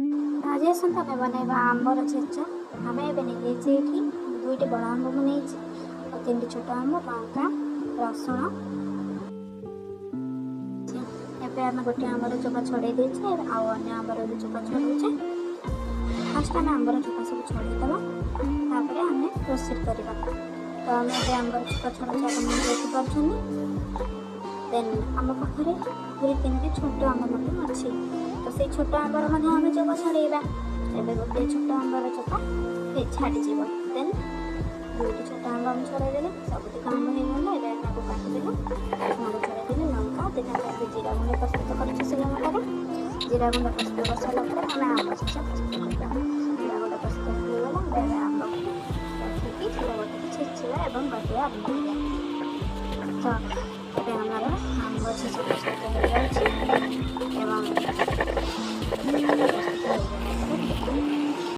आज आसता आम बनवा आंबर छेचा आम ए दुईट बड़ आंब नहीं और 3टी छोट आंब लंका रसुण एवं आम गोटे आंबर चोपा छड़े देचे आउ अन्य आंबर भी चोपा छड़े फास्ट आम आंबर चोपा सब छड़ेद आम प्रोसीड करवा तो आम आंबर चोपा छड़ा देखिपुन देन आम पाखे पूरी 3टी छोट आंब अच्छी तो से छोट आंबर आम चोपा छड़ेगा एवं गोटे छोट आंबर चोपा छाड़ी देन 2टी छोट आंब आम छड़ेदे सबुत आंब हो गला काटिदेलु आंब छड़ेदे लंका देन जीरा गुंड प्रस्तुत कर जीरा गुंड प्रस्तुत कर सारा आम आंब छेचा प्रस्तुत करवा जीरा गुंड प्रस्तुत होगा देन आंब रखिकी गोटे छेचिया और बाटिया आरंभ तो ये आमर आंब छेचा प्रस्तुत हो जाए।